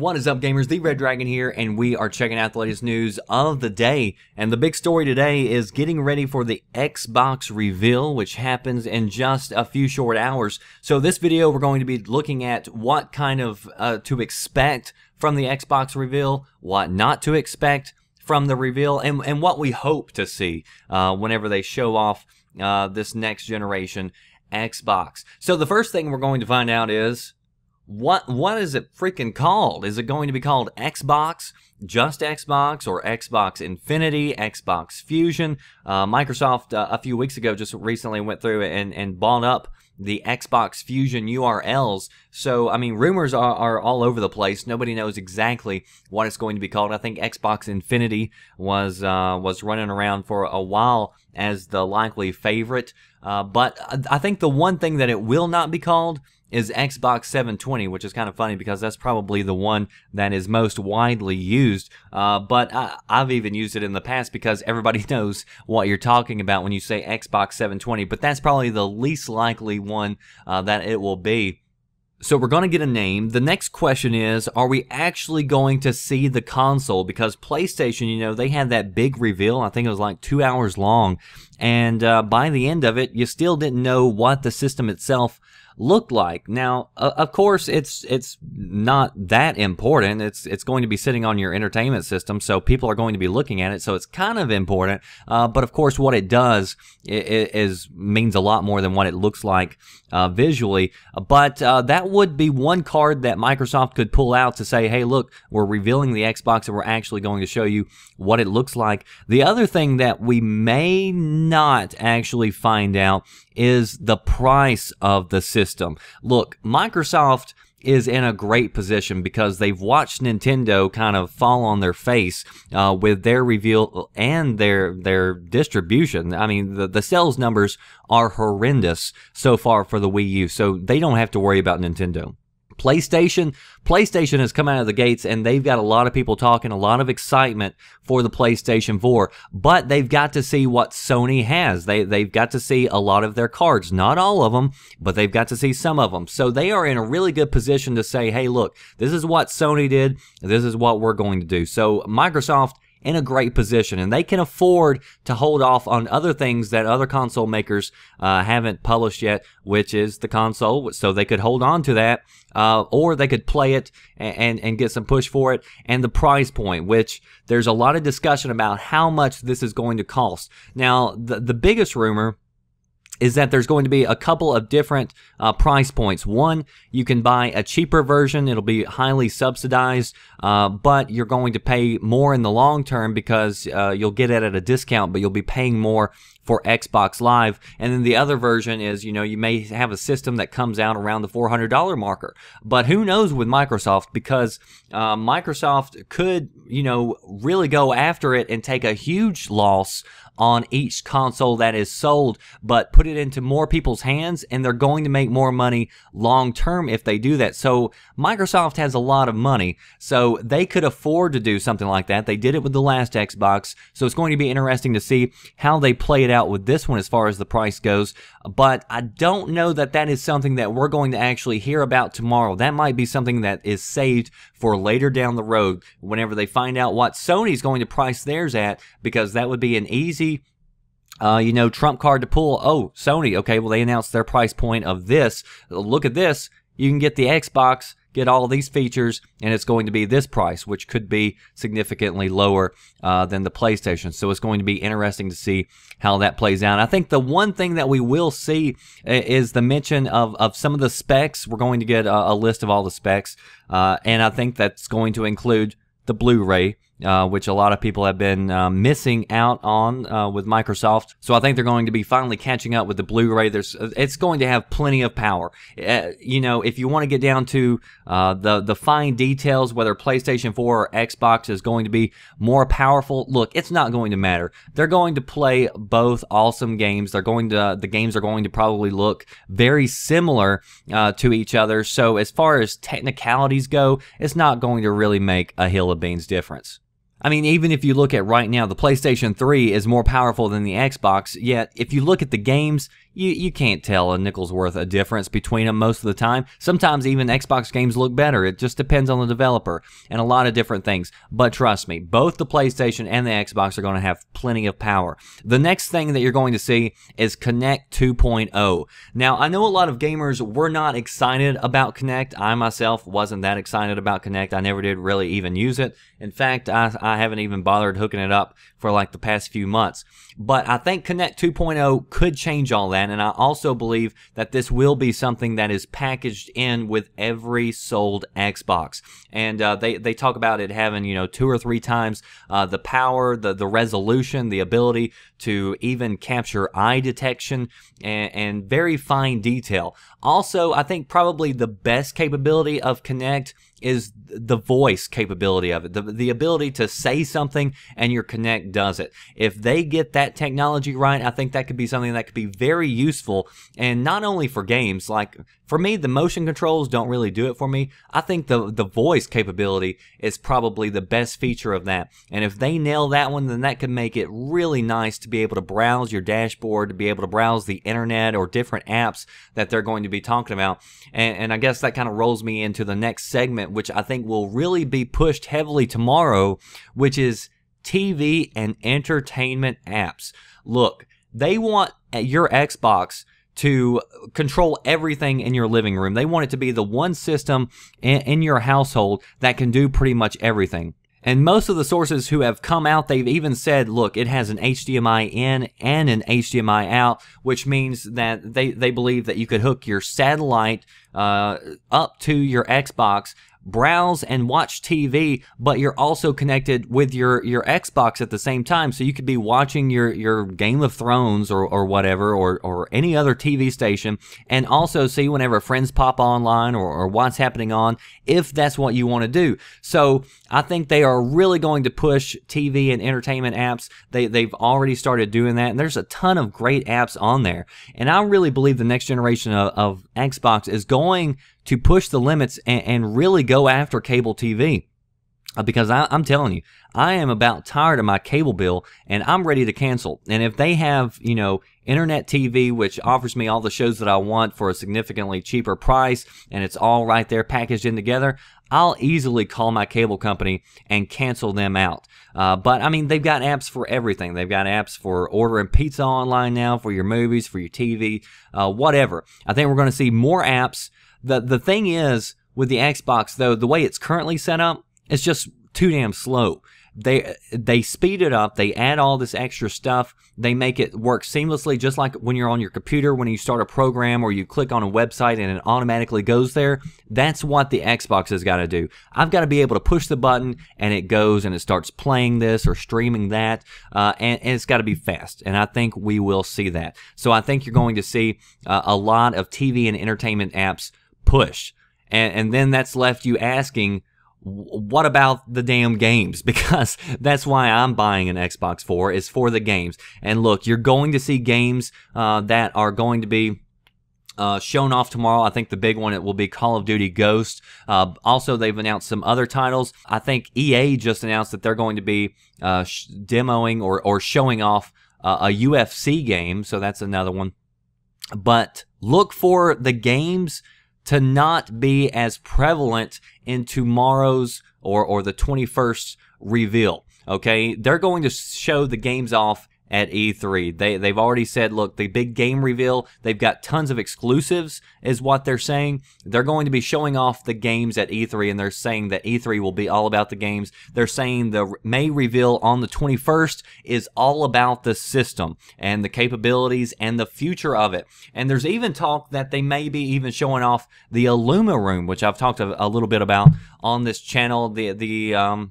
What is up, gamers? The Red Dragon here, and we are checking out the latest news of the day. And the big story today is getting ready for the Xbox reveal, which happens in just a few short hours. So this video, we're going to be looking at what kind of to expect from the Xbox reveal, what not to expect from the reveal, and what we hope to see whenever they show off this next generation Xbox. So the first thing we're going to find out is what is it freaking called? Is it going to be called Xbox, just Xbox, or Xbox Infinity, Xbox Fusion? Microsoft a few weeks ago just recently went through and bought up the Xbox Fusion URLs. So, I mean, rumors are all over the place. Nobody knows exactly what it's going to be called. I think Xbox Infinity was running around for a while as the likely favorite. But I think the one thing that it will not be called is Xbox 720, which is kind of funny because that's probably the one that is most widely used. But I've even used it in the past because everybody knows what you're talking about when you say Xbox 720. But that's probably the least likely one that it will be. So we're going to get a name. The next question is, are we actually going to see the console? Because PlayStation, you know, they had that big reveal. I think it was like 2 hours long. And by the end of it, you still didn't know what the system itself looked like. Now, of course, it's not that important. It's going to be sitting on your entertainment system, so people are going to be looking at it, so it's kind of important. But of course, what it does means a lot more than what it looks like visually. But that would be one card that Microsoft could pull out to say, hey, look, we're revealing the Xbox and we're actually going to show you what it looks like. The other thing that we may not actually find out is the price of the system. Look, Microsoft is in a great position because they've watched Nintendo kind of fall on their face with their reveal and their distribution. I mean, the sales numbers are horrendous so far for the Wii U, so they don't have to worry about Nintendo. PlayStation has come out of the gates and they've got a lot of people talking, a lot of excitement for the PlayStation 4, but they've got to see what Sony has. They've got to see a lot of their cards, not all of them, but they've got to see some of them. So they are in a really good position to say, hey, look, this is what Sony did, this is what we're going to do. So Microsoft in a great position, and they can afford to hold off on other things that other console makers haven't published yet, which is the console, so they could hold on to that, or they could play it and get some push for it, and the price point, which there's a lot of discussion about how much this is going to cost. Now, the biggest rumor is that there's going to be a couple of different price points. One, you can buy a cheaper version. It'll be highly subsidized, but you're going to pay more in the long term because you'll get it at a discount, but you'll be paying more for Xbox Live. And then the other version is, you know, you may have a system that comes out around the $400 marker. But who knows with Microsoft, because Microsoft could, you know, really go after it and take a huge loss on each console that is sold, but put it into more people's hands, and they're going to make more money long term if they do that. So Microsoft has a lot of money, so they could afford to do something like that. They did it with the last Xbox, so it's going to be interesting to see how they play it out with this one as far as the price goes. But I don't know that that is something that we're going to actually hear about tomorrow. That might be something that is saved for later down the road whenever they find out what Sony's going to price theirs at, because that would be an easy you know, trump card to pull. Oh, Sony, okay, well, they announced their price point of this. Look at this. You can get the Xbox, get all these features, and it's going to be this price, which could be significantly lower than the PlayStation. So it's going to be interesting to see how that plays out. I think the one thing that we will see is the mention of some of the specs. We're going to get a list of all the specs, and I think that's going to include the Blu-ray, which a lot of people have been missing out on with Microsoft. So I think they're going to be finally catching up with the Blu-ray. It's going to have plenty of power. You know, if you want to get down to the fine details, whether PlayStation 4 or Xbox is going to be more powerful, look, it's not going to matter. They're going to play both awesome games. The games are going to probably look very similar to each other. So as far as technicalities go, it's not going to really make a hill of beans difference. I mean, even if you look at right now, the PlayStation 3 is more powerful than the Xbox, yet if you look at the games, you can't tell a nickel's worth of difference between them most of the time. Sometimes even Xbox games look better. It just depends on the developer and a lot of different things. But trust me, both the PlayStation and the Xbox are going to have plenty of power. The next thing that you're going to see is Kinect 2.0. Now, I know a lot of gamers were not excited about Kinect. I myself wasn't that excited about Kinect. I never did really even use it. In fact, I haven't even bothered hooking it up for like the past few months. But I think Kinect 2.0 could change all that, and I also believe that this will be something that is packaged in with every sold Xbox. And they talk about it having, 2 or 3 times the power, the resolution, the ability to even capture eye detection and very fine detail. Also, I think probably the best capability of Kinect is the voice capability of it, the ability to say something and your Kinect does it. If they get that technology right, I think that could be something that could be very useful, and not only for games. Like for me, the motion controls don't really do it for me. I think the voice capability is probably the best feature of that, and if they nail that one, then that could make it really nice to be able to browse your dashboard, to be able to browse the internet or different apps that they're going to be talking about. And I guess that kind of rolls me into the next segment, which I think will really be pushed heavily tomorrow, which is TV and entertainment apps. Look, they want your Xbox to control everything in your living room. They want it to be the one system in your household that can do pretty much everything. And most of the sources who have come out, they've even said, look, it has an HDMI in and an HDMI out, which means that they believe that you could hook your satellite up to your Xbox, browse and watch TV, but you're also connected with your Xbox at the same time. So you could be watching your Game of Thrones or whatever, or any other TV station, and also see whenever friends pop online or what's happening on, if that's what you want to do. So I think they are really going to push TV and entertainment apps. They've already started doing that, and there's a ton of great apps on there. And I really believe the next generation of Xbox is going to push the limits and really go after cable TV. Because I'm telling you, I am about tired of my cable bill, and I'm ready to cancel. And if they have, internet TV, which offers me all the shows that I want for a significantly cheaper price, and it's all right there packaged in together, I'll easily call my cable company and cancel them out. But I mean, they've got apps for everything. They've got apps for ordering pizza online now, for your movies, for your TV, whatever. I think we're going to see more apps. The thing is, with the Xbox, though, the way it's currently set up, it's just too damn slow. They speed it up. They add all this extra stuff. They make it work seamlessly, just like when you're on your computer, when you start a program or you click on a website and it automatically goes there. That's what the Xbox has got to do. I've got to be able to push the button and it goes and it starts playing this or streaming that, and it's got to be fast. And I think we will see that. So I think you're going to see a lot of TV and entertainment apps push. And then that's left you asking, what about the damn games? Because that's why I'm buying an Xbox 4, is for the games. And look, you're going to see games that are going to be shown off tomorrow. I think the big one, it will be Call of Duty Ghost. Also, they've announced some other titles. I think EA just announced that they're going to be demoing or showing off a UFC game, so that's another one. But look for the games to not be as prevalent in tomorrow's or the 21st reveal. Okay, they're going to show the games off at E3. They've already said, look, the big game reveal, they've got tons of exclusives, is what they're saying. They're going to be showing off the games at E3, and they're saying that E3 will be all about the games. They're saying the May reveal on the 21st is all about the system and the capabilities and the future of it. And there's even talk that they may be even showing off the Illuma Room, which I've talked a little bit about on this channel, the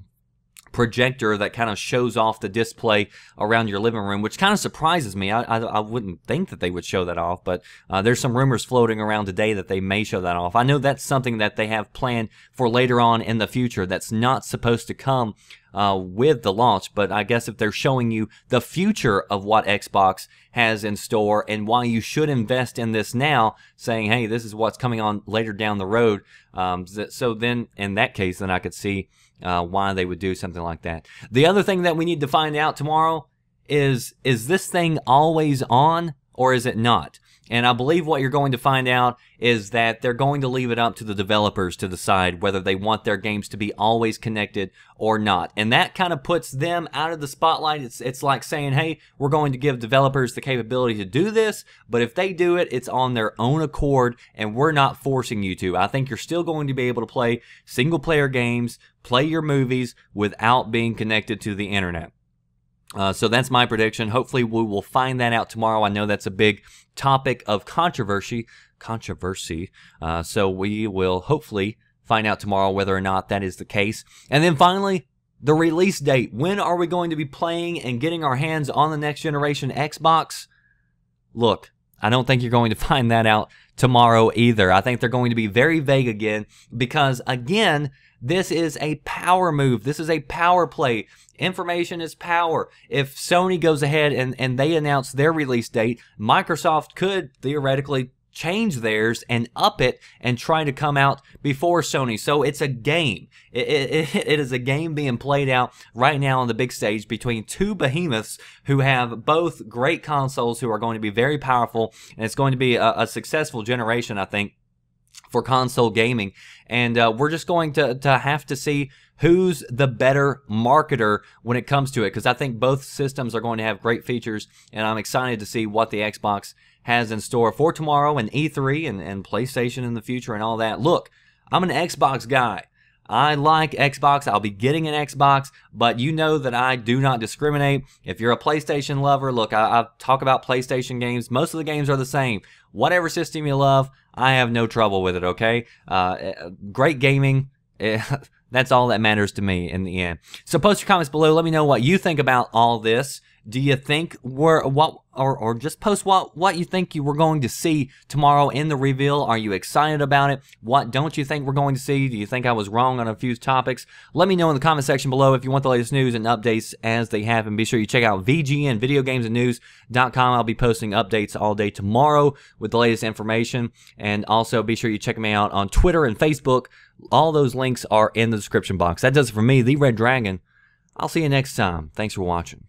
projector that kind of shows off the display around your living room, which kind of surprises me. I wouldn't think that they would show that off, but there's some rumors floating around today that they may show that off. I know that's something that they have planned for later on in the future that's not supposed to come with the launch, but I guess if they're showing you the future of what Xbox has in store and why you should invest in this now, saying, hey, this is what's coming on later down the road, so then in that case, then I could see why they would do something like that. The other thing that we need to find out tomorrow is this thing always on or is it not? And I believe what you're going to find out is that they're going to leave it up to the developers to decide whether they want their games to be always connected or not. And that kind of puts them out of the spotlight. It's like saying, hey, we're going to give developers the capability to do this, but if they do it, it's on their own accord, and we're not forcing you to. I think you're still going to be able to play single-player games, play your movies without being connected to the internet. So that's my prediction. Hopefully we will find that out tomorrow. I know that's a big topic of controversy. So we will hopefully find out tomorrow whether or not that is the case. And then finally, the release date. When are we going to be playing and getting our hands on the next generation Xbox? Look, I don't think you're going to find that out tomorrow either. I think they're going to be very vague again because, again, this is a power move. This is a power play. Information is power. If Sony goes ahead and they announce their release date, Microsoft could theoretically change theirs and up it and try to come out before Sony. So it's a game. It is a game being played out right now on the big stage between two behemoths who have both great consoles who are going to be very powerful, and it's going to be a successful generation, I think, for console gaming. And we're just going to have to see who's the better marketer when it comes to it, because I think both systems are going to have great features, and I'm excited to see what the Xbox has in store for tomorrow and E3 and PlayStation in the future and all that. Look, I'm an Xbox guy. I like Xbox. I'll be getting an Xbox, but you know that I do not discriminate. If you're a PlayStation lover, look, I talk about PlayStation games. Most of the games are the same. Whatever system you love, I have no trouble with it, okay? Great gaming. That's all that matters to me in the end. So post your comments below. Let me know what you think about all this. Do you think or just post what you think you were going to see tomorrow in the reveal? Are you excited about it? What don't you think we're going to see? Do you think I was wrong on a few topics? Let me know in the comment section below if you want the latest news and updates as they happen. Be sure you check out VGN, videogamesandnews.com. I'll be posting updates all day tomorrow with the latest information. And also be sure you check me out on Twitter and Facebook. All those links are in the description box. That does it for me, The Red Dragon. I'll see you next time. Thanks for watching.